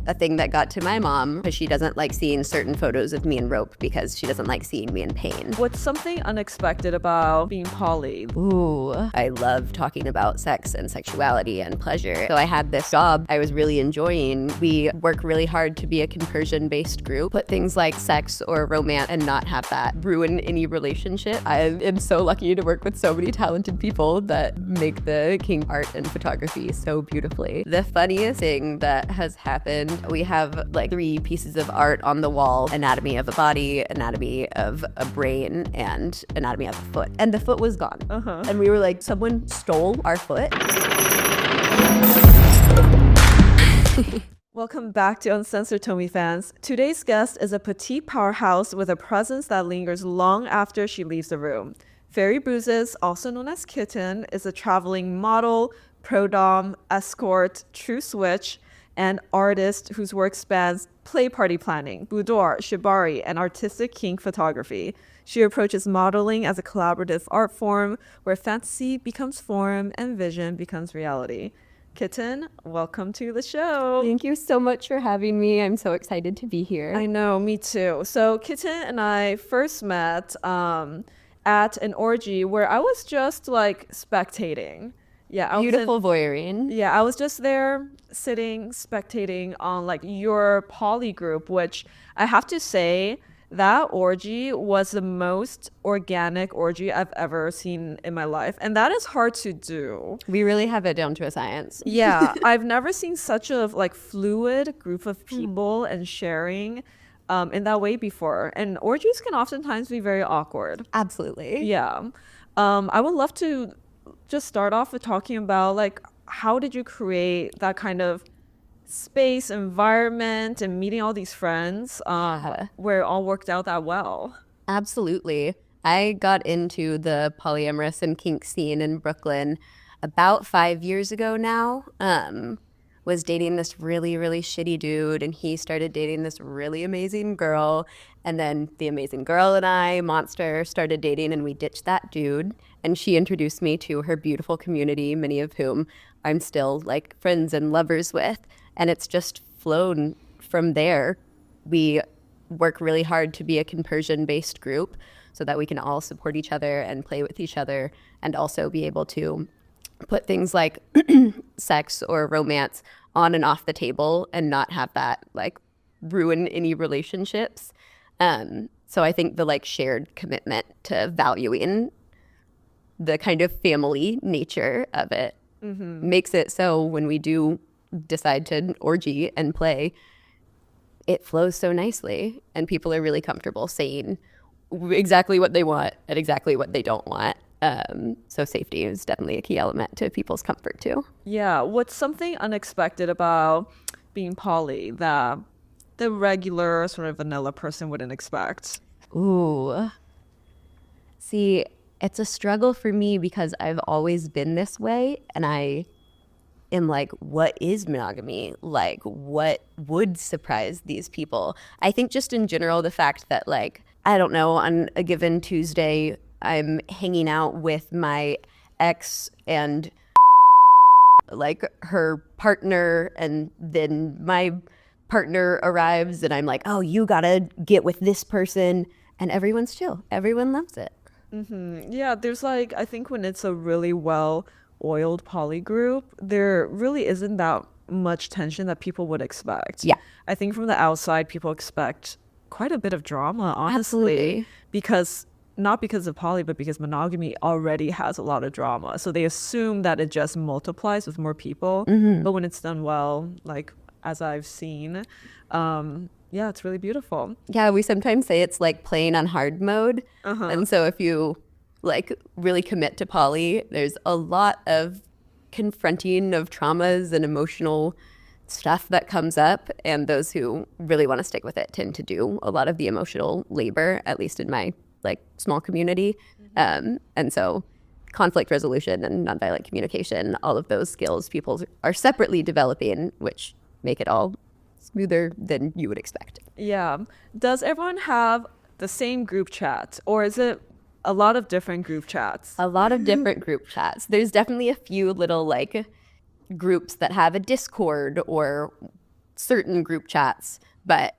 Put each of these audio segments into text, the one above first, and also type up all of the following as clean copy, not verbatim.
a thing that got to my mom because she doesn't like seeing certain photos of me in rope because she doesn't like seeing me in pain. What's something unexpected about being poly? Ooh, I love talking about sex and sexuality and pleasure. So I had this job I was really enjoying. We work really hard to be a conversion-based group, put things like sex or romance and not have that ruin any relationship. I am so lucky to work with so many talented people that make the kink art and photography so beautifully. The funniest thing that has happened, we have like 3 pieces of art on the wall: anatomy of a body, anatomy of a brain, and anatomy of a foot. And the foot was gone. And we were like, someone stole our foot. Welcome back to Uncensored Tomie fans. Today's guest is a petite powerhouse with a presence that lingers long after she leaves the room. Faerie Bruises, also known as Kitten, is a traveling model, pro-dom, escort, true switch, and artist whose work spans play party planning, boudoir, shibari, and artistic kink photography. She approaches modeling as a collaborative art form where fantasy becomes form and vision becomes reality. Kitten, welcome to the show. Thank you so much for having me. I'm so excited to be here. I know, me too. So Kitten and I first met at an orgy where I was just like spectating. Yeah, Beautiful voyeuring. Yeah, I was just there sitting, spectating on like your poly group, which I have to say that orgy was the most organic orgy I've ever seen in my life. And that is hard to do. We really have it down to a science. Yeah, I've never seen such a like fluid group of people and sharing in that way before. And orgies can oftentimes be very awkward. Absolutely. Yeah. I would love to just start off with talking about like how did you create that kind of space, environment, and meeting all these friends where it all worked out that well? Absolutely. I got into the polyamorous and kink scene in Brooklyn about 5 years ago now. Was dating this really, really shitty dude, and he started dating this really amazing girl. And then the amazing girl and I, Monster, started dating, and we ditched that dude. And she introduced me to her beautiful community, many of whom I'm still like friends and lovers with. And it's just flown from there. We work really hard to be a conversion-based group so that we can all support each other and play with each other, and also be able to put things like sex or romance on and off the table and not have that like ruin any relationships. So I think the like shared commitment to valuing the kind of family nature of it makes it so when we do decide to orgy and play, it flows so nicely and people are really comfortable saying exactly what they want and exactly what they don't want. So safety is definitely a key element to people's comfort too. Yeah. What's something unexpected about being poly that the regular sort of vanilla person wouldn't expect? Ooh. See, it's a struggle for me because I've always been this way, and I am like, what is monogamy? Like, what would surprise these people? I think just in general, the fact that like, I don't know, on a given Tuesday, I'm hanging out with my ex and like her partner, and then my partner arrives and I'm like, oh, you gotta get with this person, and everyone's chill. Everyone loves it. Yeah, there's like, I think when it's a really well-oiled poly group, there really isn't that much tension that people would expect. Yeah. I think from the outside, people expect quite a bit of drama, honestly. Absolutely. Because not because of poly, but because monogamy already has a lot of drama. So they assume that it just multiplies with more people. But when it's done well, like as I've seen, yeah, it's really beautiful. Yeah, we sometimes say it's like playing on hard mode. And so if you like really commit to poly, there's a lot of confronting of traumas and emotional stuff that comes up. And those who really want to stick with it tend to do a lot of the emotional labor, at least in my like small community. And so conflict resolution and nonviolent communication, all of those skills people are separately developing, which make it all smoother than you would expect. Yeah. Does everyone have the same group chat, or is it a lot of different group chats? A lot of different group chats. There's definitely a few little like groups that have a Discord or certain group chats, but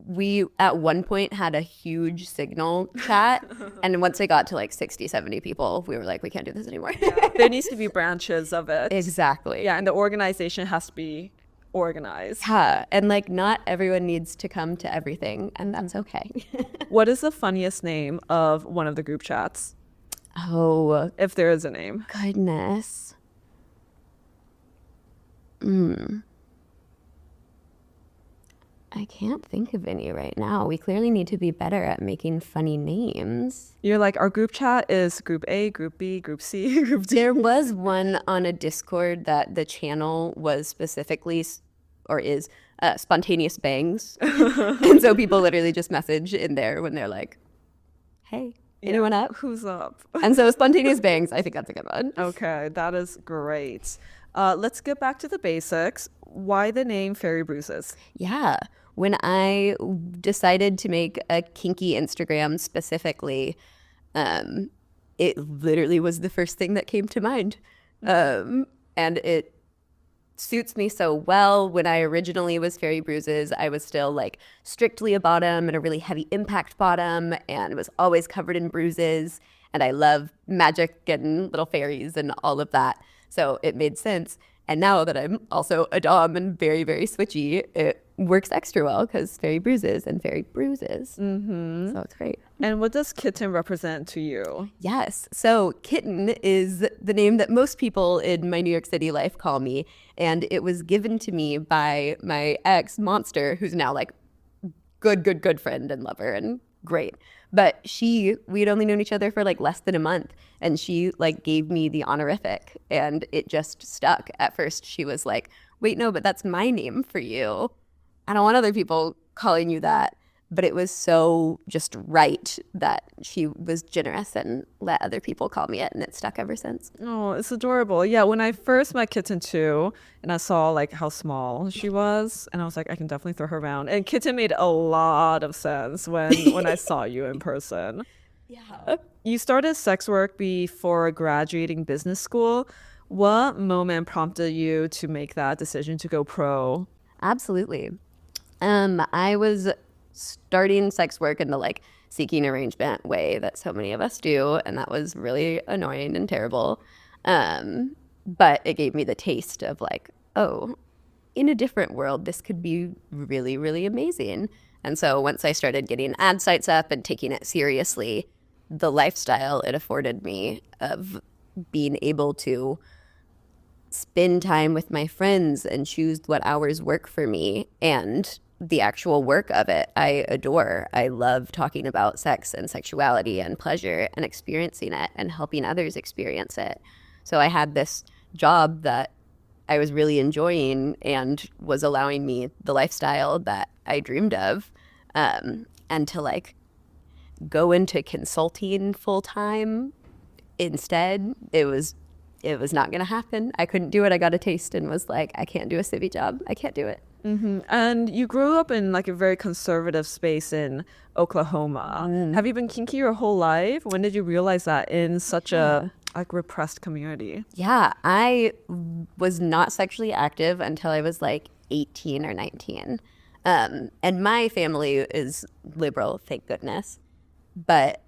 we at one point had a huge signal chat, and once it got to like 60, 70 people, we were like, we can't do this anymore. There needs to be branches of it. Exactly. Yeah, and the organization has to be organized. Yeah, and like not everyone needs to come to everything, and that's okay. What is the funniest name of one of the group chats? Oh, If there is a name. goodness. I can't think of any right now. We clearly need to be better at making funny names. You're like, our group chat is group A, group B, group C, group D. There was one on a Discord that the channel was specifically, or is, spontaneous bangs. And so people literally just message in there when they're like, hey, anyone up? Who's up? And so spontaneous bangs, I think that's a good one. Okay, that is great. Let's get back to the basics. Why the name Faerie Bruises? Yeah. When I decided to make a kinky Instagram specifically, it literally was the first thing that came to mind. And it suits me so well. When I originally was Faerie Bruises, I was still like strictly a bottom and a really heavy impact bottom, and it was always covered in bruises. And I love magic and little fairies and all of that. So it made sense. And now that I'm also a dom and very, very switchy, it works extra well because Faerie Bruises and Faerie Bruises. Mm-hmm. So it's great. And what does Kitten represent to you? Yes. So Kitten is the name that most people in my New York City life call me. And it was given to me by my ex, Monster, who's now like good friend and lover and great. But we'd only known each other for like less than a month, and she like gave me the honorific, and it just stuck. At first she was like, wait, no, but that's my name for you. I don't want other people calling you that. But it was so just right that she was generous and let other people call me it, and it stuck ever since. Oh, it's adorable. Yeah, when I first met Kitten too, and I saw like how small she was, and I was like, I can definitely throw her around. And Kitten made a lot of sense when I saw you in person. Yeah. You started sex work before graduating business school. What moment prompted you to make that decision to go pro? Absolutely. I was starting sex work in the like seeking arrangement way that so many of us do, and that was really annoying and terrible. But it gave me the taste of like, oh, in a different world, this could be really, really amazing. And so once I started getting ad sites up and taking it seriously, the lifestyle it afforded me of being able to spend time with my friends and choose what hours work for me, and the actual work of it, I adore. I love talking about sex and sexuality and pleasure and experiencing it and helping others experience it. So I had this job that I was really enjoying and was allowing me the lifestyle that I dreamed of. And to like go into consulting full time instead, it was not going to happen. I couldn't do it. I got a taste and was like, I can't do a civvy job. I can't do it. Mm-hmm. And you grew up in like a very conservative space in Oklahoma. Have you been kinky your whole life? When did you realize that in such a like repressed community? Yeah, I was not sexually active until I was like 18 or 19. And my family is liberal, thank goodness. But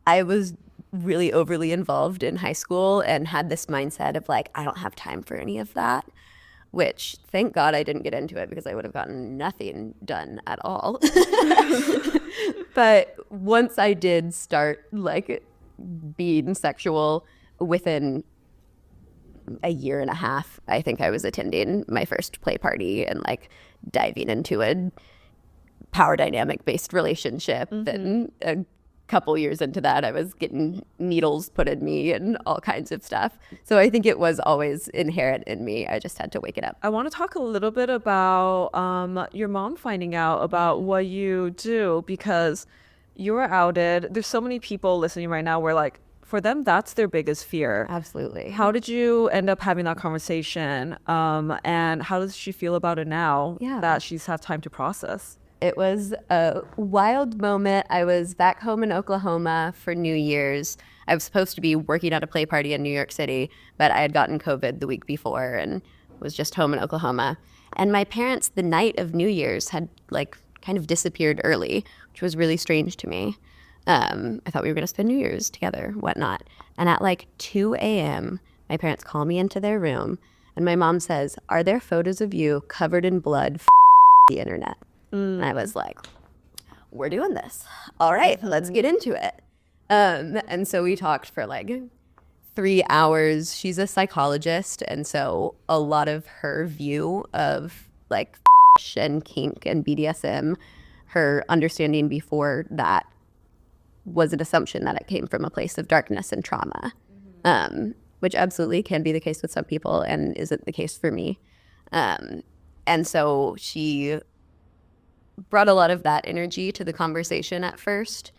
I was really overly involved in high school and had this mindset of like, I don't have time for any of that. Which, thank God I didn't get into it because I would have gotten nothing done at all. But once I did start like being sexual, within a year and a half, I think I was attending my first play party and like diving into a power dynamic based relationship. And a couple years into that, I was getting needles put in me and all kinds of stuff. So I think it was always inherent in me. I just had to wake it up. I want to talk a little bit about your mom finding out about what you do, because you were outed. There's so many people listening right now where like, for them, that's their biggest fear. Absolutely. How did you end up having that conversation? And how does she feel about it now that she's had time to process? It was a wild moment. I was back home in Oklahoma for New Year's. I was supposed to be working at a play party in New York City, but I had gotten COVID the week before and was just home in Oklahoma. And my parents, the night of New Year's, had like kind of disappeared early, which was really strange to me. I thought we were going to spend New Year's together, whatnot. And at like 2 a.m., my parents call me into their room, and my mom says, "Are there photos of you covered in blood the internet?" And I was like, "We're doing this. All right, let's get into it." And so we talked for like 3 hours. She's a psychologist, and so a lot of her view of like and kink and BDSM, her understanding before that was an assumption that it came from a place of darkness and trauma, which absolutely can be the case with some people and isn't the case for me. And so she brought a lot of that energy to the conversation at first.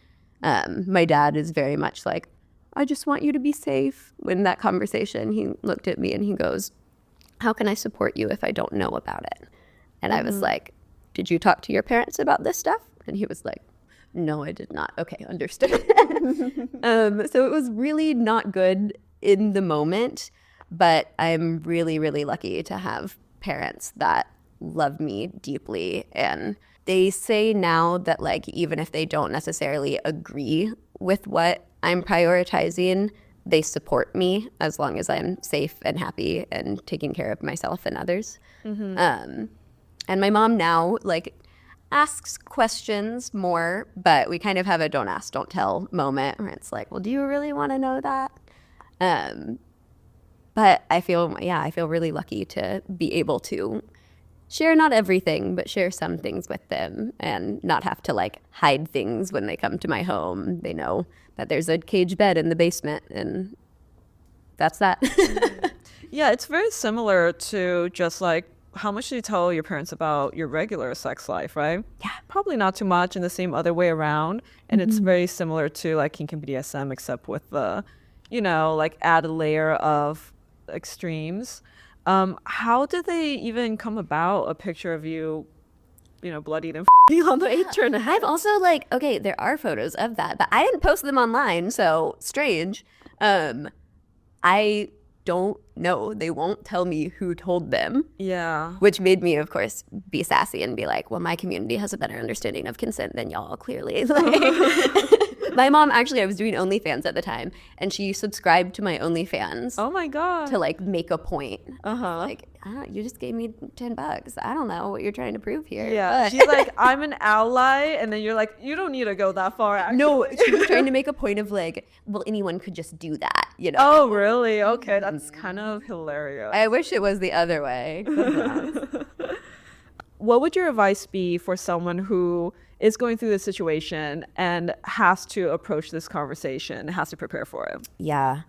My dad is very much like, "I just want you to be safe." In that conversation, he looked at me and he goes, "How can I support you if I don't know about it?" And I was like, "Did you talk to your parents about this stuff?" And he was like, "No, I did not." Okay, understood. So it was really not good in the moment, but I'm really, really lucky to have parents that love me deeply. And they say now that like, even if they don't necessarily agree with what I'm prioritizing, they support me as long as I'm safe and happy and taking care of myself and others. And my mom now like asks questions more, but we kind of have a don't ask, don't tell moment where it's like, "Well, do you really want to know that?" But I feel really lucky to be able to share not everything, but share some things with them and not have to like hide things when they come to my home. They know that there's a cage bed in the basement, and that's that. Yeah, it's very similar to just like, how much do you tell your parents about your regular sex life, right? Yeah. Probably not too much, and the same other way around. And it's very similar to like kink and BDSM, except with the, like added layer of extremes. How did they even come about a picture of you, bloodied and on the internet? I've also like, okay, there are photos of that, but I didn't post them online, so strange. I don't know. They won't tell me who told them. Yeah. Which made me, of course, be sassy and be like, "Well, my community has a better understanding of consent than y'all, clearly." My mom, actually, I was doing OnlyFans at the time, and she subscribed to my OnlyFans. Oh my God. To like make a point. Like, You just gave me $10. I don't know what you're trying to prove here. Yeah. But. She's like, "I'm an ally," and then you're like, "You don't need to go that far." Actually. No, she was trying to make a point of like, well, anyone could just do that, Oh, really? Okay, that's kind of hilarious. I wish it was the other way. What would your advice be for someone who is going through this situation and has to approach this conversation, has to prepare for it? Yeah.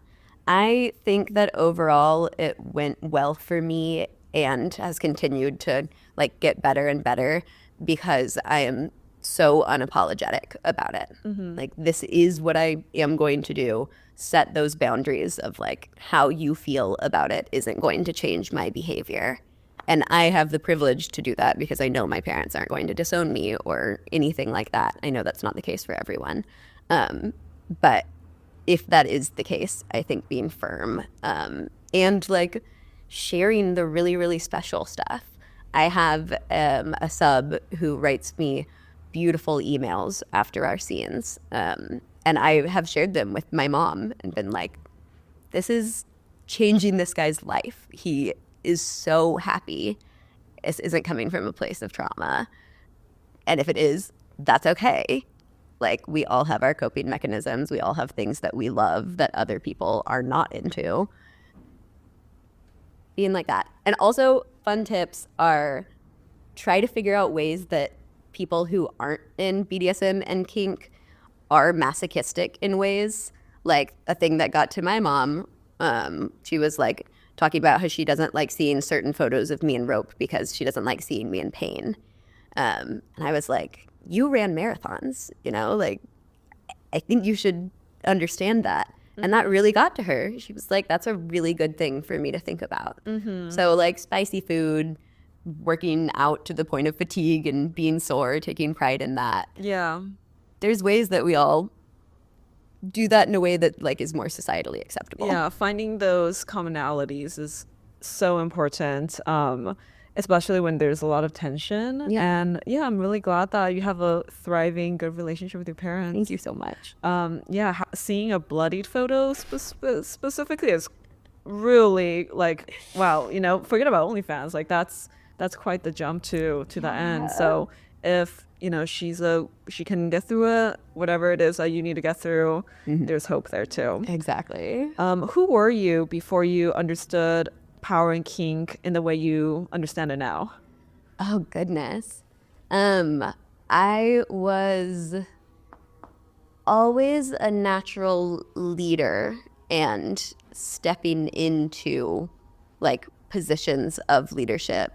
I think that overall it went well for me and has continued to like get better and better because I am so unapologetic about it. Like, this is what I am going to do. Set those boundaries of like how you feel about it isn't going to change my behavior. And I have the privilege to do that because I know my parents aren't going to disown me or anything like that. I know that's not the case for everyone. But if that is the case, I think being firm and like sharing the really, really special stuff. I have a sub who writes me beautiful emails after our scenes. And I have shared them with my mom and been like, "This is changing this guy's life. He is so happy. This isn't coming from a place of trauma. And if it is, that's okay. Like, we all have our coping mechanisms. We all have things that we love that other people are not into." Being like that. And also, fun tips are try to figure out ways that people who aren't in BDSM and kink are masochistic in ways. Like, a thing that got to my mom, she was like talking about how she doesn't like seeing certain photos of me in rope because she doesn't like seeing me in pain. And I was like, "You ran marathons, like, I think you should understand that." And that really got to her. She was like, "That's a really good thing for me to think about." So like spicy food, working out to the point of fatigue and being sore, taking pride in that. Yeah. There's ways that we all do that in a way that like is more societally acceptable. Yeah, finding those commonalities is so important. especially when there's a lot of tension. Yeah. And yeah, I'm really glad that you have a thriving, good relationship with your parents. Thank you so much. Yeah, seeing a bloodied photo specifically is really like, wow, you know, forget about OnlyFans. Like that's quite the jump to the end. So if, you know, she can get through it, whatever it is that you need to get through, there's hope there too. Exactly. Who were you before you understood power and kink in the way you understand it now? Oh, goodness. I was always a natural leader and stepping into like positions of leadership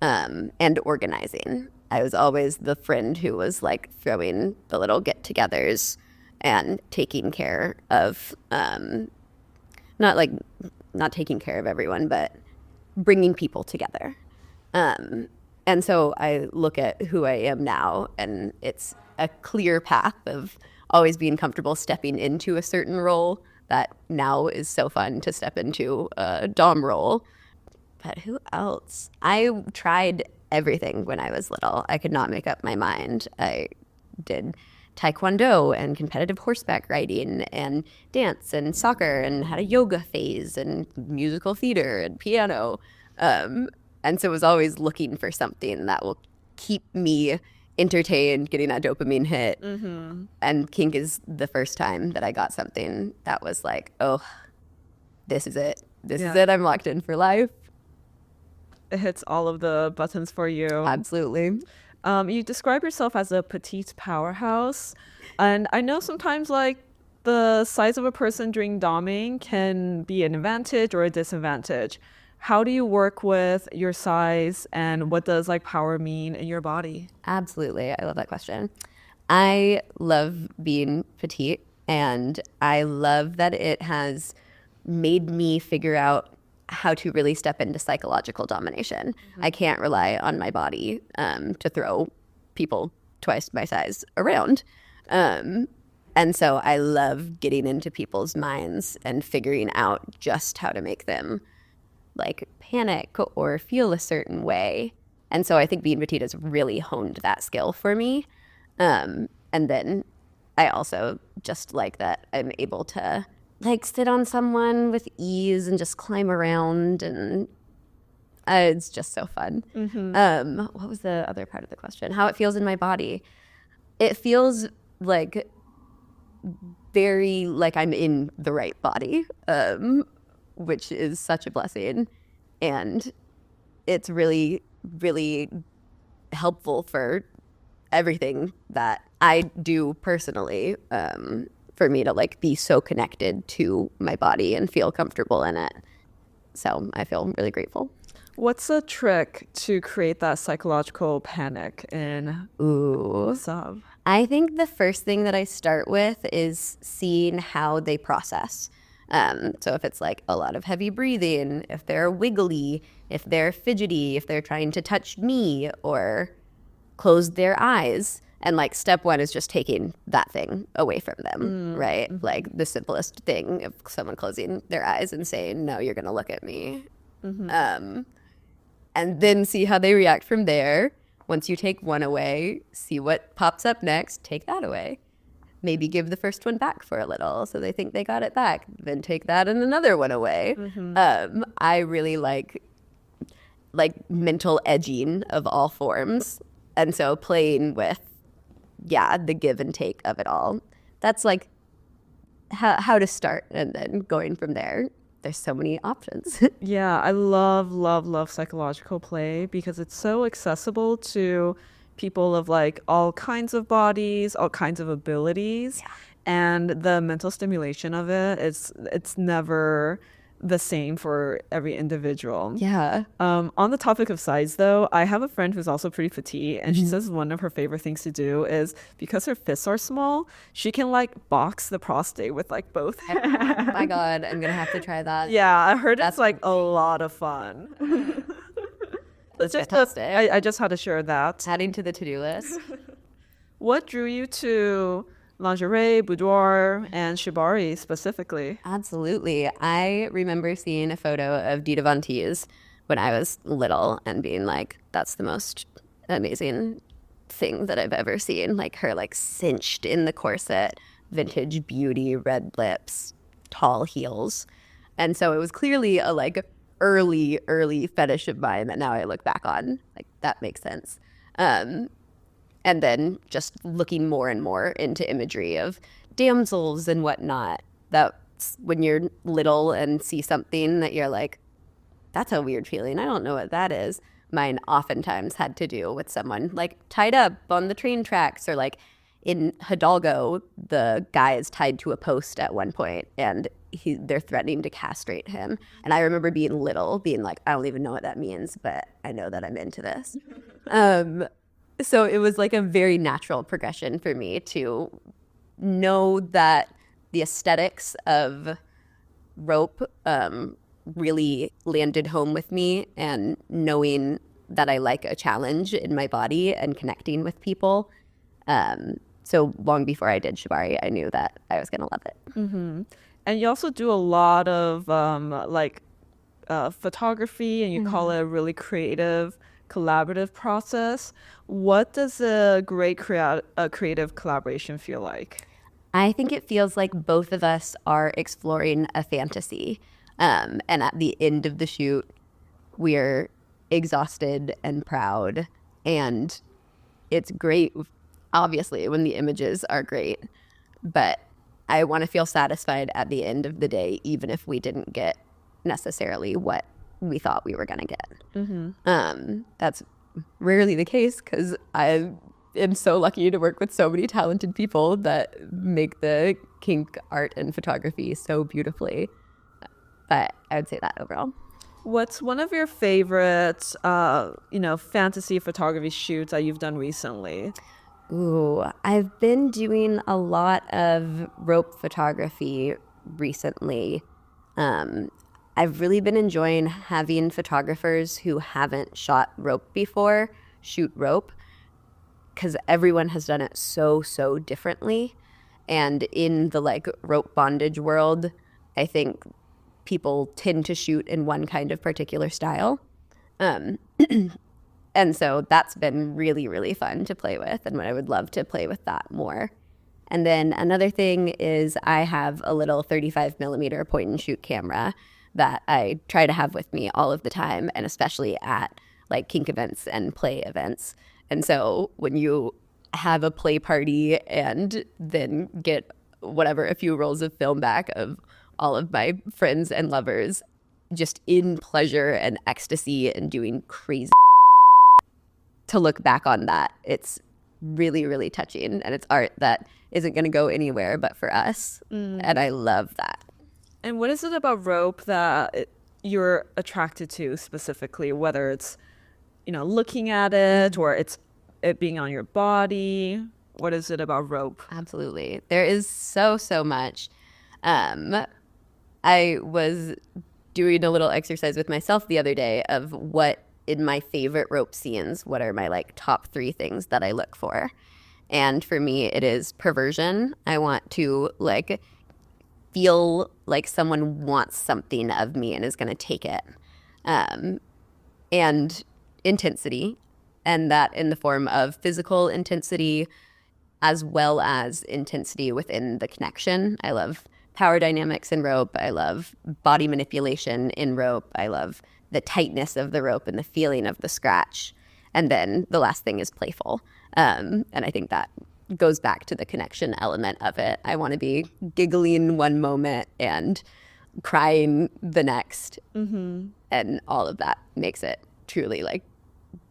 and organizing. I was always the friend who was like throwing the little get-togethers and taking care of not taking care of everyone, but bringing people together. And so I look at who I am now, and it's a clear path of always being comfortable stepping into a certain role that now is so fun to step into a Domme role. But who else? I tried everything when I was little. I could not make up my mind. I did taekwondo and competitive horseback riding and dance and soccer and had a yoga phase and musical theater and piano. And so I was always looking for something that will keep me entertained, getting that dopamine hit. And kink is the first time that I got something that was like, oh, this is it. This is it. I'm locked in for life. It hits all of the buttons for you. Absolutely. You describe yourself as a petite powerhouse. And I know sometimes like the size of a person during doming can be an advantage or a disadvantage. How do you work with your size, and what does like power mean in your body? Absolutely. I love that question. I love being petite, and I love that it has made me figure out how to really step into psychological domination. I can't rely on my body to throw people twice my size around. And so I love getting into people's minds and figuring out just how to make them like panic or feel a certain way. And so I think being petite has really honed that skill for me. And then I also just like that I'm able to like sit on someone with ease and just climb around, and it's just so fun. What was the other part of the question? How it feels in my body. It feels like very like I'm in the right body, which is such a blessing. And it's really, really helpful for everything that I do personally, for me to like be so connected to my body and feel comfortable in it. So I feel really grateful. What's a trick to create that psychological panic in sub? I think the first thing that I start with is seeing how they process. So if it's like a lot of heavy breathing, if they're wiggly, if they're fidgety, if they're trying to touch me or close their eyes. And like step one is just taking that thing away from them, right? Like the simplest thing of someone closing their eyes and saying, no, you're going to look at me. And then see how they react from there. Once you take one away, see what pops up next, take that away. Maybe give the first one back for a little so they think they got it back. Then take that and another one away. I really like mental edging of all forms. And so playing with, the give and take of it all. That's like how to start, and then going from there. There's so many options. Yeah, I love psychological play because it's so accessible to people of like all kinds of bodies, all kinds of abilities. And the mental stimulation of it, it's never the same for every individual. On the topic of size though, I have a friend who's also pretty petite, and she says one of her favorite things to do is, because her fists are small, she can like box the prostate with like both hands. Oh my God, I'm gonna have to try that. Yeah, I heard it's like a lot of fun. That's fantastic. I just had to share that. Adding to the to-do list. What drew you to lingerie, boudoir, and shibari specifically? Absolutely. I remember seeing a photo of Dita von Teese when I was little and being like, that's the most amazing thing that I've ever seen. Like her like cinched in the corset, vintage beauty, red lips, tall heels. And so it was clearly a like early fetish of mine that now I look back on. Like that makes sense. And then just looking more and more into imagery of damsels and whatnot. That's when you're little and see something that you're like, that's a weird feeling. I don't know what that is. Mine oftentimes had to do with someone like tied up on the train tracks, or like in Hidalgo, the guy is tied to a post at one point and they're threatening to castrate him. And I remember being little, being like, I don't even know what that means, but I know that I'm into this. So it was like a very natural progression for me to know that the aesthetics of rope really landed home with me, and knowing that I like a challenge in my body and connecting with people. So long before I did shibari, I knew that I was going to love it. Mm-hmm. And you also do a lot of photography, and you call it a really creative, collaborative process. What does a great creative collaboration feel like? I think it feels like both of us are exploring a fantasy. And at the end of the shoot, we're exhausted and proud. And it's great, obviously, when the images are great. But I want to feel satisfied at the end of the day, even if we didn't get necessarily what we thought we were going to get. Mm-hmm. That's rarely the case, because I am so lucky to work with so many talented people that make the kink art and photography so beautifully. But I would say that overall. What's one of your favorite, fantasy photography shoots that you've done recently? Ooh, I've been doing a lot of rope photography recently. I've really been enjoying having photographers who haven't shot rope before shoot rope, because everyone has done it so differently. And in the like rope bondage world, I think people tend to shoot in one kind of particular style. And so that's been really fun to play with, and I would love to play with that more. And then another thing is I have a little 35 millimeter point and shoot camera that I try to have with me all of the time, and especially at like kink events and play events. And so when you have a play party and then get a few rolls of film back of all of my friends and lovers just in pleasure and ecstasy and doing crazy, to look back on that, it's really touching, and it's art that isn't going to go anywhere but for us. And I love that. And what is it about rope that you're attracted to specifically, whether it's looking at it or it's it being on your body? What is it about rope? Absolutely. There is so much. I was doing a little exercise with myself the other day of what in my favorite rope scenes, what are my like top 3 things that I look for. And for me, it is perversion. I want to like feel like someone wants something of me and is going to take it. And intensity, and that in the form of physical intensity as well as intensity within the connection. I love power dynamics in rope. I love body manipulation in rope. I love the tightness of the rope and the feeling of the scratch. And then the last thing is playful. And I think that goes back to the connection element of it. I want to be giggling one moment and crying the next. Mm-hmm. And all of that makes it truly like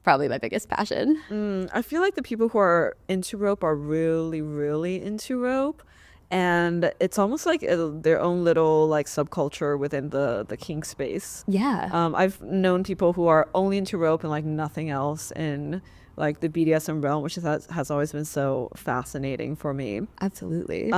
probably my biggest passion. I feel like the people who are into rope are really into rope. And it's almost like their own little like subculture within the kink space. Yeah. I've known people who are only into rope and like nothing else in like the BDSM realm, which has always been so fascinating for me. Absolutely.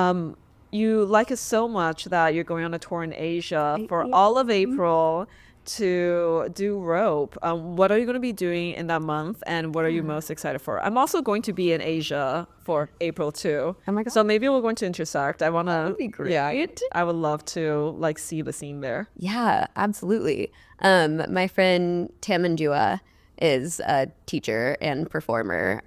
You like it so much that you're going on a tour in Asia for all of April to do rope. What are you going to be doing in that month, and what are you most excited for? I'm also going to be in Asia for April too. Oh my God. So maybe we're going to intersect. I want to. That would be great. Yeah, I would love to like see the scene there. Yeah, absolutely. My friend Tamandua is a teacher and performer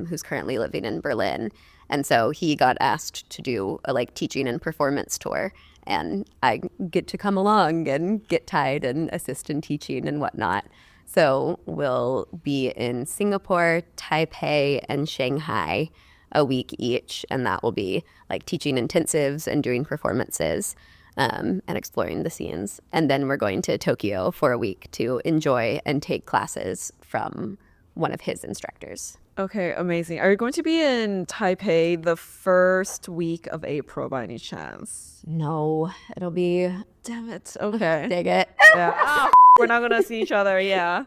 who's currently living in Berlin. And so he got asked to do a like teaching and performance tour. And I get to come along and get tied and assist in teaching and whatnot. So we'll be in Singapore, Taipei, and Shanghai a week each. And that will be like teaching intensives and doing performances. And exploring the scenes. And then we're going to Tokyo for a week to enjoy and take classes from one of his instructors. Okay, amazing. Are you going to be in Taipei the first week of April by any chance? No, it'll be... Damn it. Okay. Dig it. Yeah. We're not going to see each other. Yeah.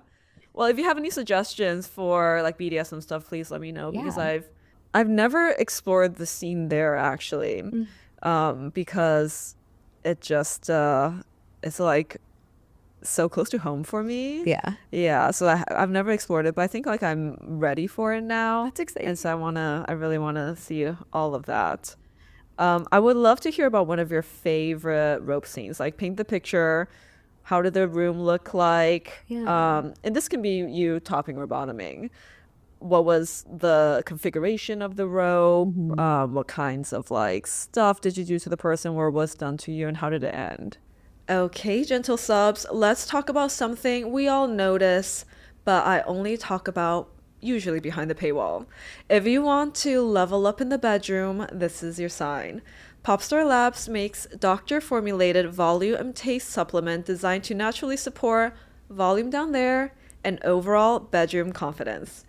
Well, if you have any suggestions for like BDSM stuff, please let me know because Yeah. I've never explored the scene there actually. Because it just it's like so close to home for me. Yeah. So I've never explored it, but I think like I'm ready for it now. That's exciting. And so I really want to see all of that. I would love to hear about one of your favorite rope scenes. Like paint the picture. How did the room look like? Yeah. And this can be you topping or bottoming. What was the configuration of the rope? What kinds of like stuff did you do to the person? What was done to you, and how did it end? Okay, gentle subs, let's talk about something we all notice, but I only talk about usually behind the paywall. If you want to level up in the bedroom, this is your sign. Popstar Labs makes doctor-formulated volume taste supplement designed to naturally support volume down there and overall bedroom confidence.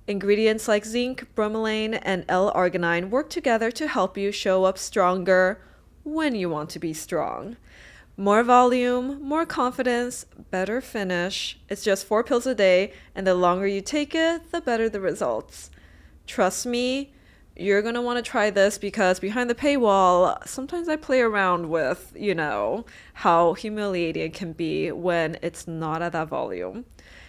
Ingredients like zinc, bromelain, and L-arginine work together to help you show up stronger when you want to be strong. More volume, more confidence, better finish. It's just 4 pills a day, and the longer you take it, the better the results. Trust me, you're going to want to try this because behind the paywall, sometimes I play around with, how humiliating it can be when it's not at that volume.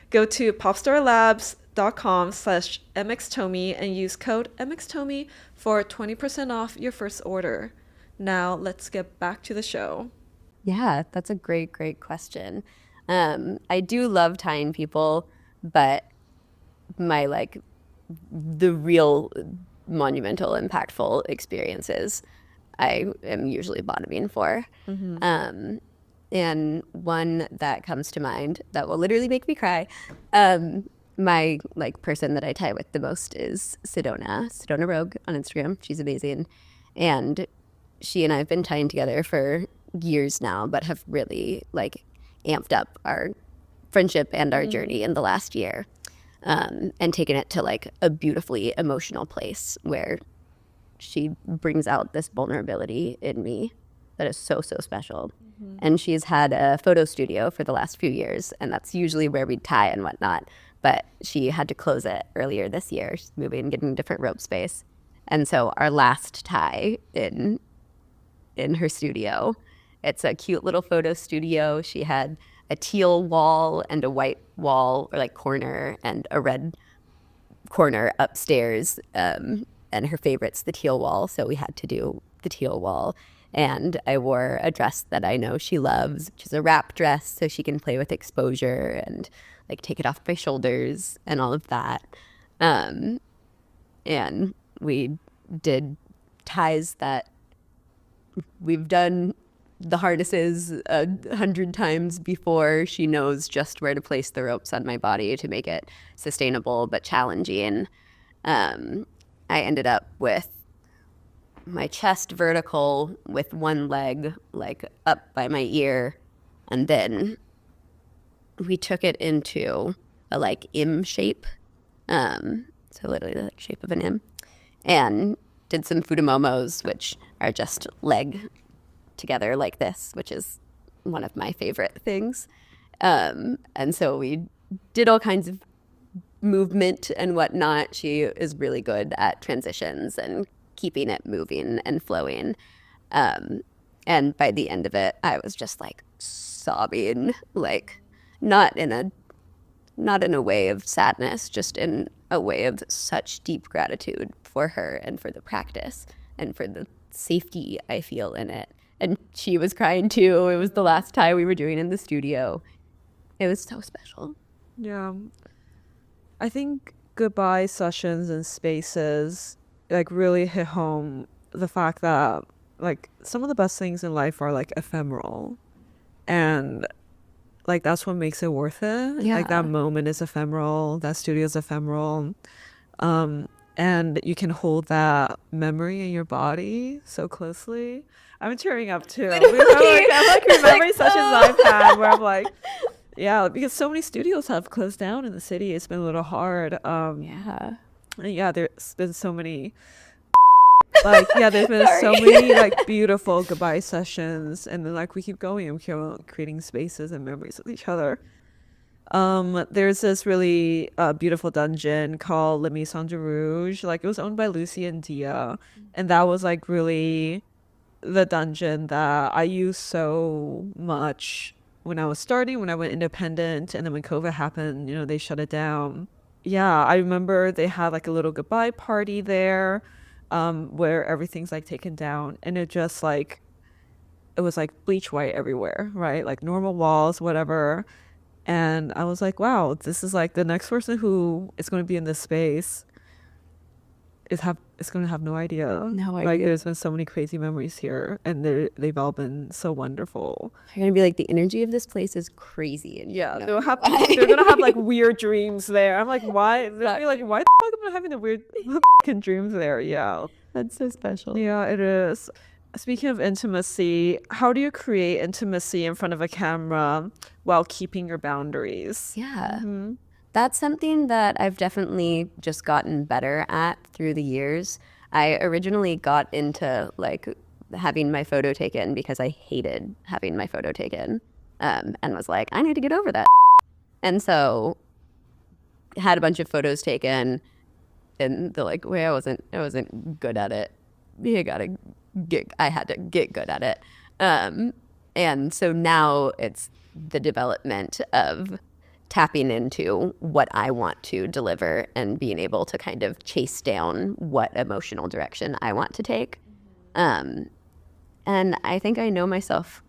Go to popstarlabs.com/mxtomie and use code mxtomie for 20% off your first order. Now let's get back to the show. Yeah, that's a great, great question. I do love tying people, but the real monumental, impactful experiences I am usually bottoming for. And one that comes to mind that will literally make me cry, my person that I tie with the most is Sedona Rogue on Instagram. She's amazing. And she and I have been tying together for years now, but have really amped up our friendship and our journey in the last year, and taken it to a beautifully emotional place where she brings out this vulnerability in me that is so, so special. And she's had a photo studio for the last few years, and that's usually where we tie and whatnot. But she had to close it earlier this year. She's moving, getting different rope space. And so our last tie in her studio, it's a cute little photo studio. She had a teal wall and a white wall or corner and a red corner upstairs. And her favorite's the teal wall, so we had to do the teal wall. And I wore a dress that I know she loves, which is a wrap dress, so she can play with exposure and take it off my shoulders and all of that. And we did ties that we've done the harnesses 100 times before. She knows just where to place the ropes on my body to make it sustainable but challenging. I ended up with my chest vertical with one leg up by my ear, and then we took it into a M shape, so literally the shape of an M, and did some futomomos, which are just leg together like this, which is one of my favorite things. And so we did all kinds of movement and whatnot. She is really good at transitions and keeping it moving and flowing. And by the end of it, I was just sobbing, not in a way of sadness, just in a way of such deep gratitude for her and for the practice and for the safety I feel in it. And she was crying too. It was the last time we were doing it in the studio. It was so special. Yeah. I think goodbye sessions and spaces like really hit home the fact that like some of the best things in life are like ephemeral, and like that's what makes it worth it. Yeah. Like that moment is ephemeral, that studio is ephemeral, and you can hold that memory in your body so closely. I'm tearing up too. I'm like remembering sessions I've had where I'm like, yeah, because so many studios have closed down in the city. It's been a little hard. Yeah, there's been so many like, yeah, there's been so many like beautiful goodbye sessions, and then like we keep going and we keep creating spaces and memories with each other. There's this really beautiful dungeon called Le Misunderstand. Like it was owned by Lucy and Dita, and that was like really the dungeon that I used so much when I was starting, when I went independent, and then when COVID happened, you know, they shut it down. Yeah, I remember they had like a little goodbye party there, where everything's like taken down, and it just like it was like bleach white everywhere, right? Like normal walls, whatever. And I was like, wow, this is like the next person who is going to be in this space is going to have no idea. Like there's been so many crazy memories here, and they've all been so wonderful. You're gonna be like, the energy of this place is crazy. And yeah, they're gonna have like weird dreams there. I'm like, why? They're like, why the fuck am I having the weird fucking dreams there? Yeah, that's so special. Yeah, it is. Speaking of intimacy, how do you create intimacy in front of a camera while keeping your boundaries? Yeah. That's something that I've definitely just gotten better at through the years. I originally got into like having my photo taken because I hated having my photo taken, and was like, I need to get over that. And so had a bunch of photos taken, and they're like, wait, I wasn't good at it. I had to get good at it. And so now it's the development of tapping into what I want to deliver and being able to kind of chase down what emotional direction I want to take. And I think I know myself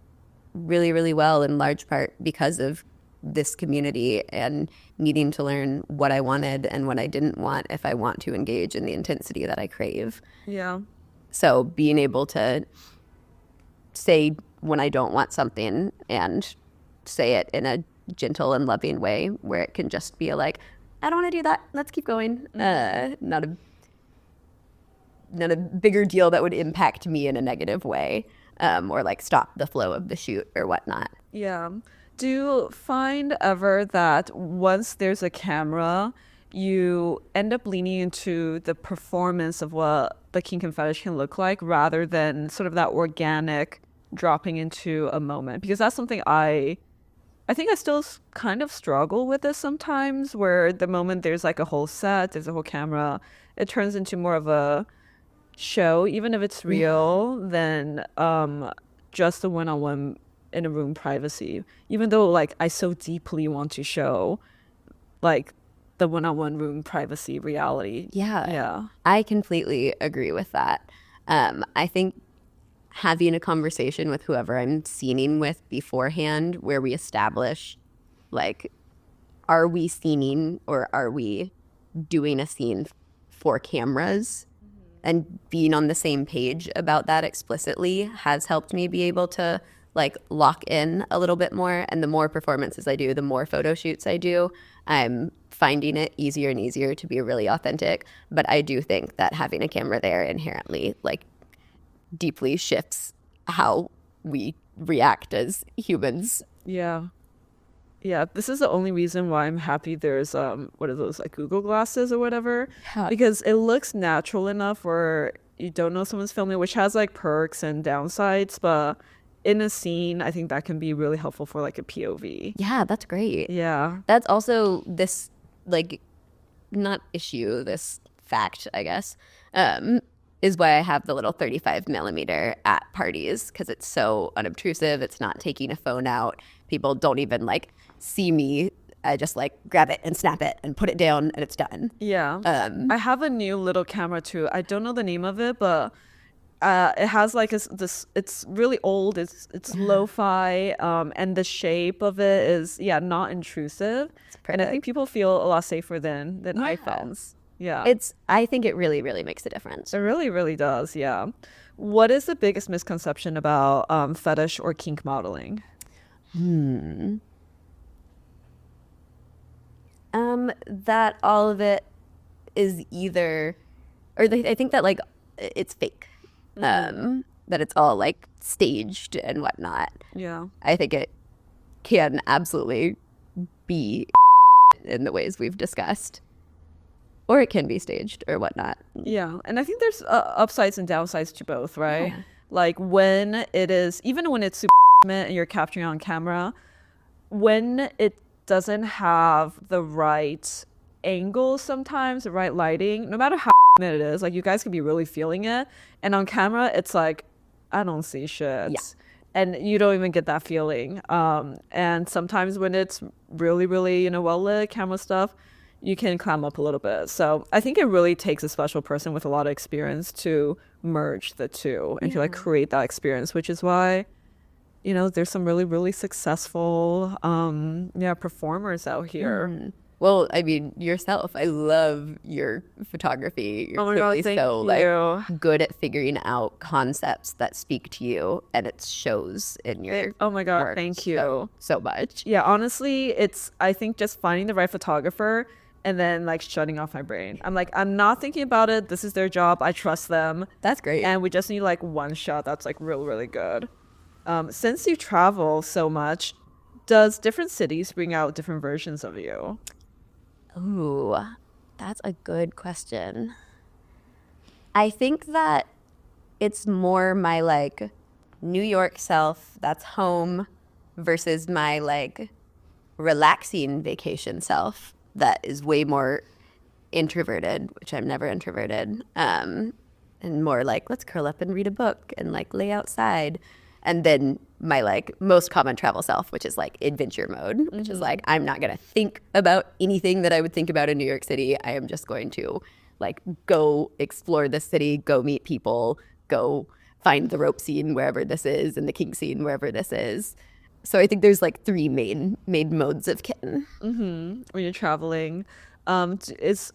really, really well in large part because of this community and needing to learn what I wanted and what I didn't want if I want to engage in the intensity that I crave. Yeah. So being able to say when I don't want something and say it in a gentle and loving way where it can just be like, I don't want to do that. Let's keep going. Not a bigger deal that would impact me in a negative way, or like stop the flow of the shoot or whatnot. Yeah. Do you find ever that once there's a camera, you end up leaning into the performance of what the kink and fetish can look like rather than sort of that organic dropping into a moment? Because that's something I think I still kind of struggle with this sometimes, where the moment there's like a whole set, there's a whole camera, it turns into more of a show, even if it's real, than just the one-on-one in a room privacy. Even though like I so deeply want to show like the one-on-one room privacy reality. Yeah. I completely agree with that. I think having a conversation with whoever I'm scening with beforehand where we establish, like, are we scening or are we doing a scene for cameras? And being on the same page about that explicitly has helped me be able to, like, lock in a little bit more. And the more performances I do, the more photo shoots I do, I'm finding it easier and easier to be really authentic. But I do think that having a camera there inherently, like, deeply shifts how we react as humans. Yeah, this is the only reason why I'm happy there's what are those, like Google glasses or whatever, because it looks natural enough where you don't know someone's filming, which has like perks and downsides, but in a scene I think that can be really helpful for like a POV. Yeah, that's great. Yeah, that's also this, like, not issue, this fact, I guess, is why I have the little 35 millimeter at parties, because it's so unobtrusive. It's not taking a phone out. People don't even like see me, I just like grab it and snap it and put it down and it's done. Yeah. I have a new little camera too. I don't know the name of it, but it has like this. It's really old. It's lo-fi, and the shape of it is not intrusive. And I think people feel a lot safer than iPhones. Yeah, I think it really, really makes a difference. it really, really does. Yeah. What is the biggest misconception about fetish or kink modeling? That all of it is either, I think that like it's fake. That it's all like staged and whatnot. Yeah. I think it can absolutely be in the ways we've discussed, or it can be staged or whatnot. Yeah, and I think there's upsides and downsides to both, right? Like when it is, even when it's super and you're capturing on camera, when it doesn't have the right angle sometimes, the right lighting, no matter how it is, like you guys could be really feeling it. And on camera, it's like, I don't see shit. Yeah. And you don't even get that feeling. And sometimes when it's really, really, well lit camera stuff, you can clam up a little bit. So I think it really takes a special person with a lot of experience to merge the two and to like create that experience, which is why, there's some really, really successful, performers out here. Well, I mean, yourself, I love your photography. You're Oh my God, clearly thank so you. like good at figuring out concepts that speak to you, and it shows in your Oh my God, work thank you. so much. Yeah, honestly, I think just finding the right photographer and then like shutting off my brain. I'm like, I'm not thinking about it. This is their job. I trust them. That's great. And we just need like one shot that's like really, really good. Since you travel so much, does different cities bring out different versions of you? Ooh, that's a good question. I think that it's more my like New York self that's home versus my like relaxing vacation self that is way more introverted, which I'm never introverted, and more like let's curl up and read a book and like lay outside. And then my like most common travel self, which is like adventure mode, which is like I'm not gonna think about anything that I would think about in New York City. I am just going to like go explore the city, go meet people, go find the rope scene wherever this is and the kink scene wherever this is. So I think there's like three main modes of kitten. When you're traveling, is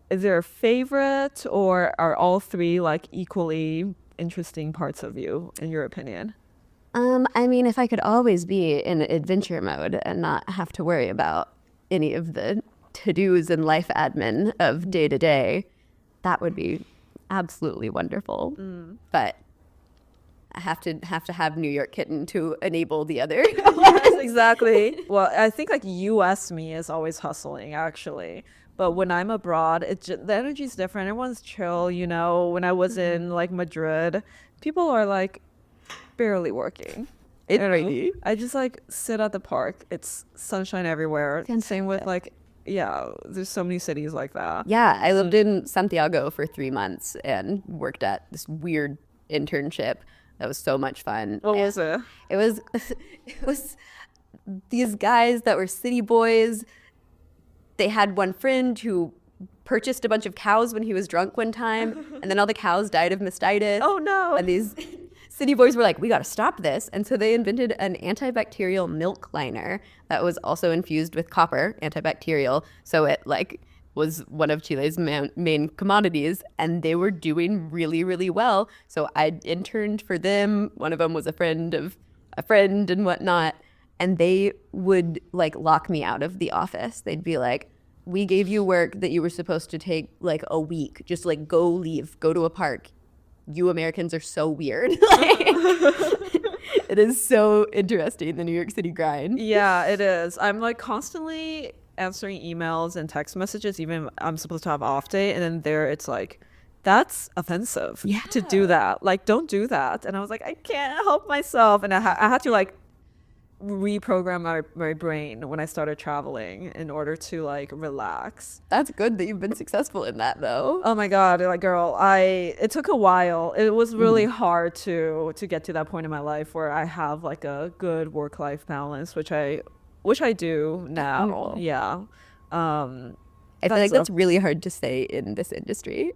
there a favorite, or are all three like equally interesting parts of you in your opinion? I mean, if I could always be in adventure mode and not have to worry about any of the to-dos and life admin of day to day, that would be absolutely wonderful. But I have to have New York Kitten to enable the other. Yes, exactly. Well, I think like US me is always hustling actually. But when I'm abroad, the energy's different. Everyone's chill, When I was in like Madrid, people are like barely working. I just like sit at the park. It's sunshine everywhere. And same with like, there's so many cities like that. Yeah, I lived in Santiago for 3 months and worked at this weird internship. That was so much fun. What was it? It was these guys that were city boys. They had one friend who purchased a bunch of cows when he was drunk one time, and then all the cows died of mastitis. Oh no. And these city boys were like, we got to stop this. And so they invented an antibacterial milk liner that was also infused with copper, antibacterial. So it like was one of Chile's main commodities, and they were doing really, really well. So I interned for them. One of them was a friend of a friend and whatnot. And they would like lock me out of the office. They'd be like, we gave you work that you were supposed to take like a week. Just like go leave, go to a park. You Americans are so weird. It is so interesting, the New York City grind. Yeah, it is. I'm like constantly answering emails and text messages, even I'm supposed to have off day. And then there it's like, that's offensive to do that. Like, don't do that. And I was like, I can't help myself. And I had to like reprogram my brain when I started traveling in order to like relax. That's good that you've been successful in that though. Oh my God, like girl, it took a while. It was really hard to get to that point in my life where I have like a good work-life balance, which I which I do now. Oh. Yeah. I feel like that's really hard to say in this industry.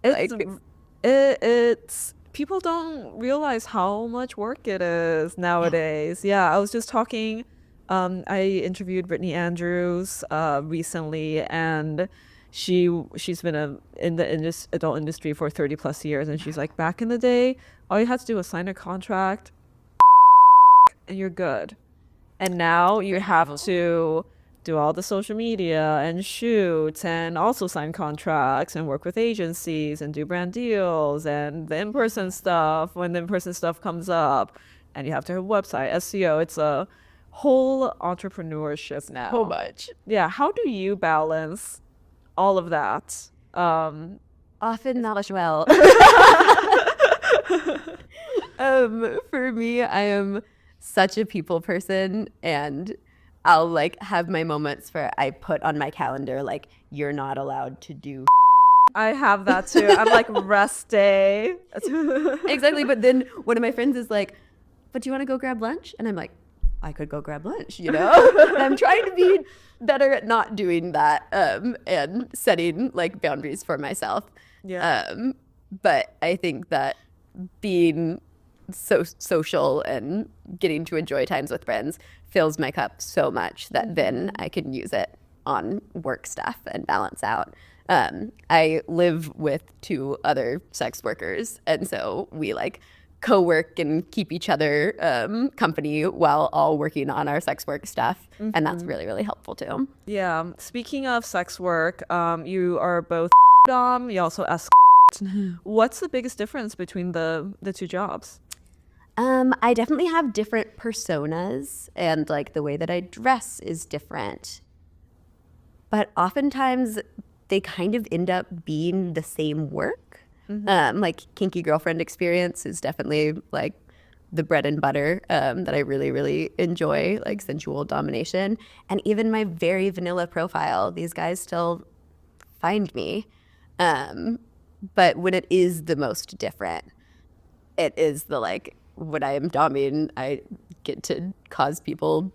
It's it's people don't realize how much work it is nowadays. Yeah, I was just talking. I interviewed Brittany Andrews recently, and she's been in the adult industry for 30 plus years, and she's like, back in the day, all you had to do was sign a contract, and you're good. And now you have to do all the social media and shoots and also sign contracts and work with agencies and do brand deals and the in-person stuff when the in-person stuff comes up. And you have to have a website, SEO. It's a whole entrepreneurship now. So much. Yeah. How do you balance all of that? Often not as well. For me, I am such a people person, and I'll like have my moments where I put on my calendar like, you're not allowed to do. I have that too. I'm like, rest day. Exactly. But then one of my friends is like, but do you want to go grab lunch? And I'm like, I could go grab lunch, you know? And I'm trying to be better at not doing that, and setting like boundaries for myself. Yeah. But I think that being so social and getting to enjoy times with friends fills my cup so much that then I can use it on work stuff and balance out. I live with 2 other sex workers, and so we like co-work and keep each other company while all working on our sex work stuff, and that's really, really helpful too. Yeah. Speaking of sex work, you are both Domme, you also Escort. What's the biggest difference between the 2 jobs? I definitely have different personas, and like the way that I dress is different. But oftentimes they kind of end up being the same work. Like kinky girlfriend experience is definitely like the bread and butter that I really, really enjoy, like sensual domination. And even my very vanilla profile, these guys still find me. But when it is the most different, it is the like, when I am domming, I get to cause people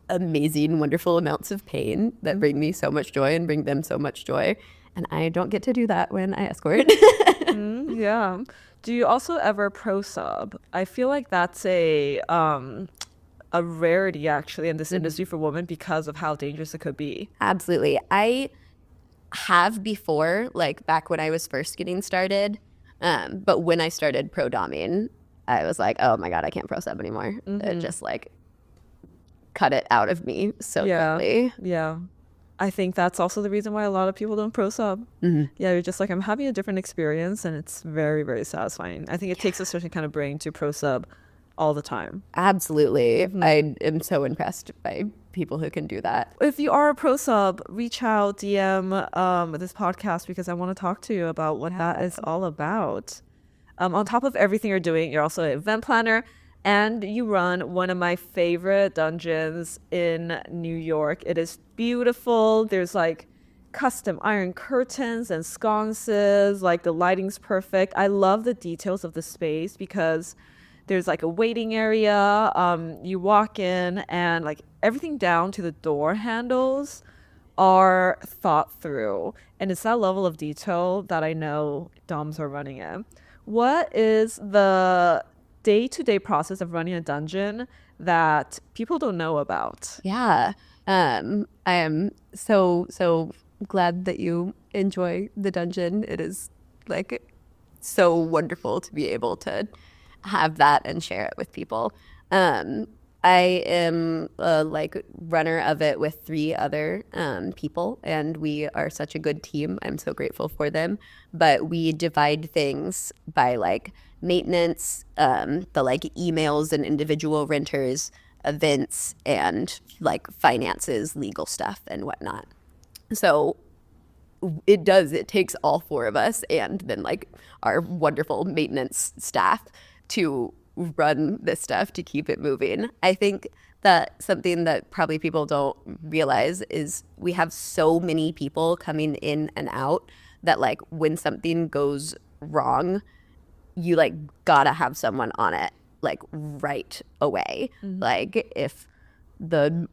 amazing, wonderful amounts of pain that bring me so much joy and bring them so much joy. And I don't get to do that when I escort. Yeah. Do you also ever pro sub? I feel like that's a rarity actually in this industry for women because of how dangerous it could be. Absolutely. I have before, like back when I was first getting started. But when I started pro domming, I was like, oh my God, I can't pro sub anymore. It just like cut it out of me so quickly. Yeah. I think that's also the reason why a lot of people don't pro sub. Yeah, you're just like, I'm having a different experience, and it's very, very satisfying. I think it takes a certain kind of brain to pro sub all the time. Absolutely. I am so impressed by people who can do that. If you are a pro sub, reach out, DM this podcast, because I want to talk to you about what that is all about. On top of everything you're doing, you're also an event planner, and you run one of my favorite dungeons in New York. It is beautiful. There's like custom iron curtains and sconces. Like the lighting's perfect. I love the details of the space because there's like a waiting area. You walk in and like everything down to the door handles are thought through. And it's that level of detail that I know DOMs are running in. What is the day-to-day process of running a dungeon that people don't know about? Yeah. I am so glad that you enjoy the dungeon. It is like so wonderful to be able to have that and share it with people. I am like runner of it with 3 other people, and we are such a good team. I'm so grateful for them. But we divide things by like maintenance, the like emails and individual renters, events, and like finances, legal stuff, and whatnot. So it takes all 4 of us and then like our wonderful maintenance staff to run this stuff to keep it moving. I think that something that probably people don't realize is we have so many people coming in and out that like when something goes wrong, you like gotta have someone on it like right away. Like if the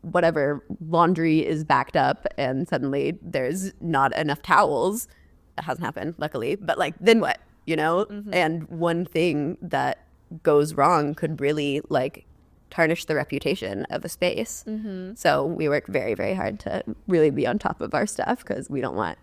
whatever laundry is backed up and suddenly there's not enough towels. That hasn't happened, luckily. But like, then what? You know? And one thing that goes wrong could really like tarnish the reputation of a space. So we work very, very hard to really be on top of our stuff because we don't want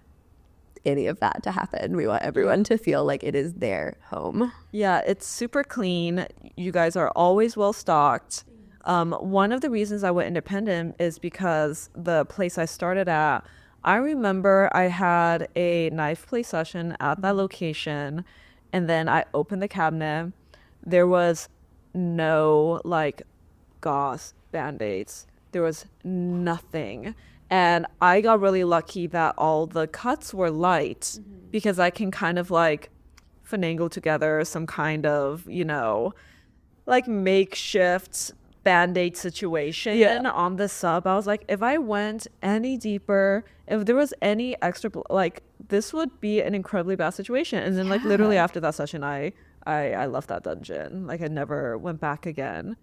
any of that to happen. We want everyone to feel like it is their home. Yeah, it's super clean. You guys are always well stocked. One of the reasons I went independent is because the place I started at, I remember I had a knife play session at that location, and then I opened the cabinet. There was no like gauze band-aids. There was nothing. And I got really lucky that all the cuts were light because I can kind of like finagle together some kind of, you know, like makeshift band-aid situation on the sub. I was like, if I went any deeper, if there was any extra, like this would be an incredibly bad situation. And then like literally after that session, I left that dungeon. Like I never went back again.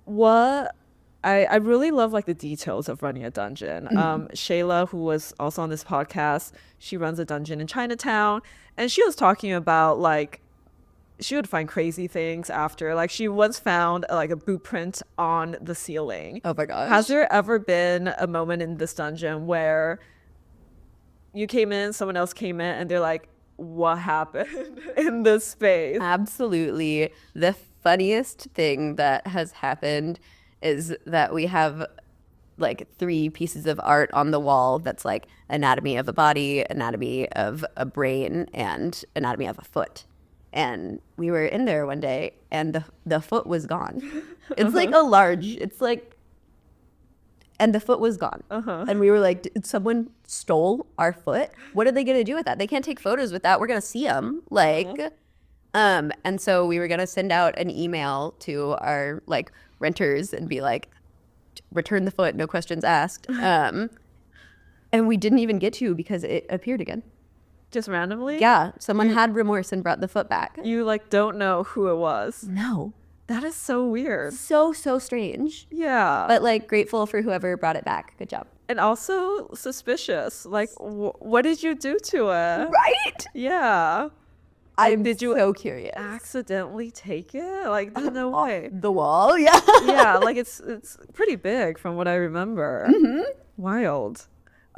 What I really love like the details of running a dungeon. Shayla, who was also on this podcast, she runs a dungeon in Chinatown, and she was talking about like she would find crazy things after. Like she once found like a boot print on the ceiling. Oh my gosh. Has there ever been a moment in this dungeon where you came in, someone else came in, and they're like, what happened in this space? Absolutely. The funniest thing that has happened is that we have like 3 pieces of art on the wall that's like anatomy of a body, anatomy of a brain, and anatomy of a foot. And we were in there one day and the foot was gone. It's like a large, it's like, and the foot was gone. And we were like, did someone stole our foot? What are they going to do with that? They can't take photos with that. We're going to see them. Like, and so we were going to send out an email to our like renters and be like, return the foot, no questions asked. And we didn't even get to because it appeared again. Just randomly? Yeah, someone had remorse and brought the foot back. You like don't know who it was. No. That is so weird. So strange. Yeah. But like grateful for whoever brought it back. Good job. And also suspicious. Like, what did you do to it? Right? Yeah. Did you so curious. Accidentally take it? Like, no way. The wall? Yeah. Yeah, like it's pretty big from what I remember. Wild.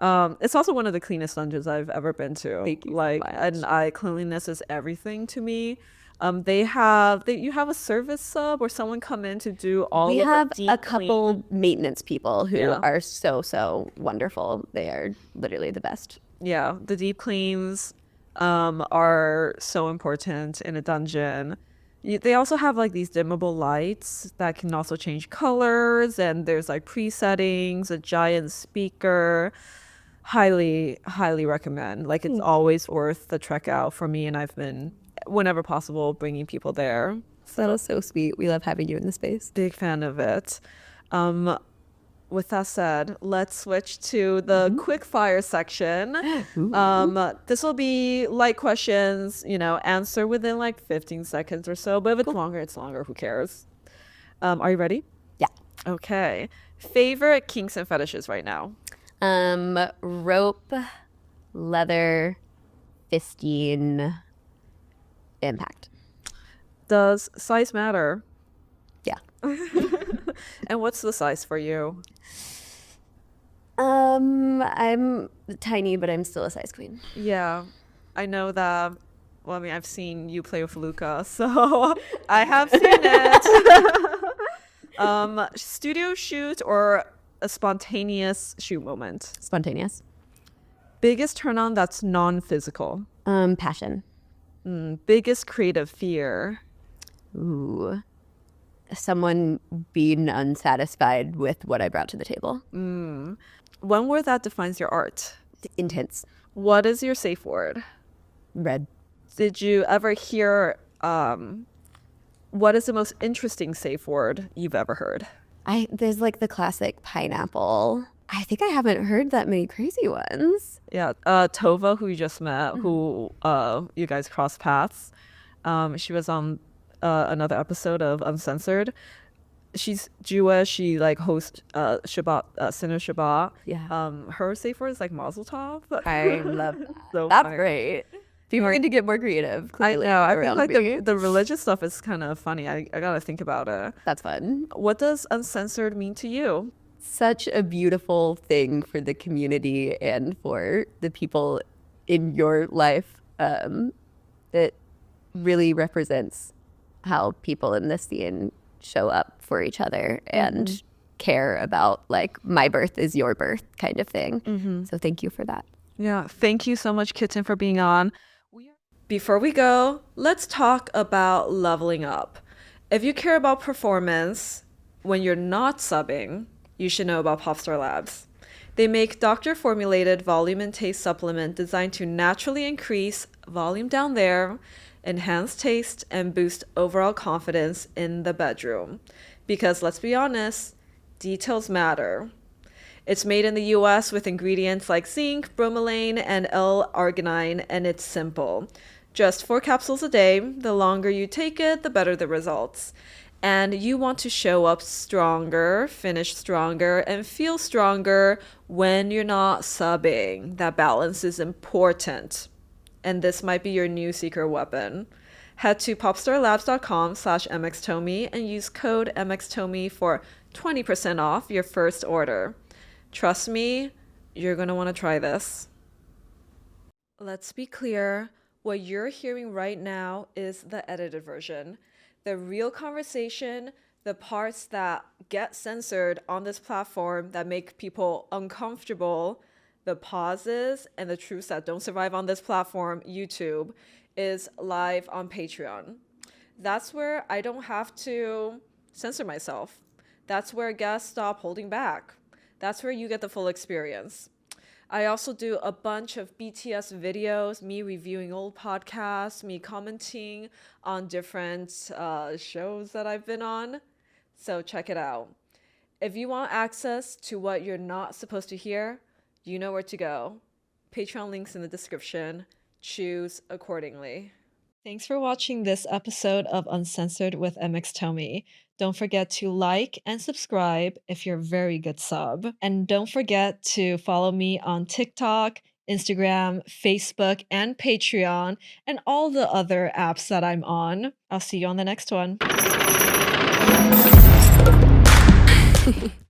It's also one of the cleanest dungeons I've ever been to. Thank you like, so much. and cleanliness is everything to me. You have a service sub or someone come in to do all We of have the deep a couple maintenance people who Yeah. are so wonderful. They are literally the best. Yeah, the deep cleans are so important in a dungeon. They also have like these dimmable lights that can also change colors, and there's like presettings, a giant speaker. Highly recommend. Like it's always worth the trek out for me, and I've been, whenever possible, bringing people there. That is so sweet. We love having you in the space. Big fan of it. With that said, let's switch to the quick fire section. This will be light questions, answer within like 15 seconds or so. But if it's longer, it's longer. Who cares? Are you ready? Yeah. Okay. Favorite kinks and fetishes right now? Rope, leather, fistine, impact. Does size matter? Yeah. And what's the size for you? I'm tiny, but I'm still a size queen. Yeah, I know that. Well, I mean, I've seen you play with Luca, so I have seen it. Studio shoot or a spontaneous shoot moment? Spontaneous. Biggest turn on that's non-physical? Passion. Biggest creative fear? Ooh. Someone being unsatisfied with what I brought to the table. One word that defines your art? Intense. What is your safe word? Red. Did you ever hear, what is the most interesting safe word you've ever heard? There's like the classic pineapple. I think I haven't heard that many crazy ones. Yeah, Tova, who you just met, who you guys crossed paths. She was on another episode of Uncensored. she's Jewish. She like hosts Shabbat, Sinner Shabbat. Yeah. Her safe word is like Mazel Tov. I love that. So That's funny. great. People need to get more creative. I Clearly, know. I think around like me. the religious stuff is kind of funny. I gotta think about it. That's fun. What does uncensored mean to you? Such a beautiful thing for the community and for the people in your life. It really represents how people in this scene show up for each other and care about like my birth is your birth kind of thing. So thank you for that. Yeah, thank you so much, Kitten, for being on. Before we go, let's talk about leveling up. If you care about performance when you're not subbing, you should know about Popstar Labs. They make doctor-formulated volume and taste supplement designed to naturally increase volume down there, enhance taste, and boost overall confidence in the bedroom. Because let's be honest, details matter. It's made in the US with ingredients like zinc, bromelain, and L-arginine, and it's simple. Just 4 capsules a day. The longer you take it, the better the results. And you want to show up stronger, finish stronger, and feel stronger when you're not subbing. That balance is important. And this might be your new secret weapon. Head to popstarlabs.com/Mx Tomie and use code Mx Tomie for 20% off your first order. Trust me, you're going to want to try this. Let's be clear. What you're hearing right now is the edited version. The real conversation, the parts that get censored on this platform that make people uncomfortable, the pauses, and the truths that don't survive on this platform, YouTube, is live on Patreon. That's where I don't have to censor myself. That's where guests stop holding back. That's where you get the full experience. I also do a bunch of BTS videos, me reviewing old podcasts, me commenting on different shows that I've been on. So check it out. If you want access to what you're not supposed to hear, you know where to go. Patreon links in the description. Choose accordingly. Thanks for watching this episode of Uncensored with Mx Tomie. Don't forget to like and subscribe if you're a very good sub. And don't forget to follow me on TikTok, Instagram, Facebook, and Patreon, and all the other apps that I'm on. I'll see you on the next one.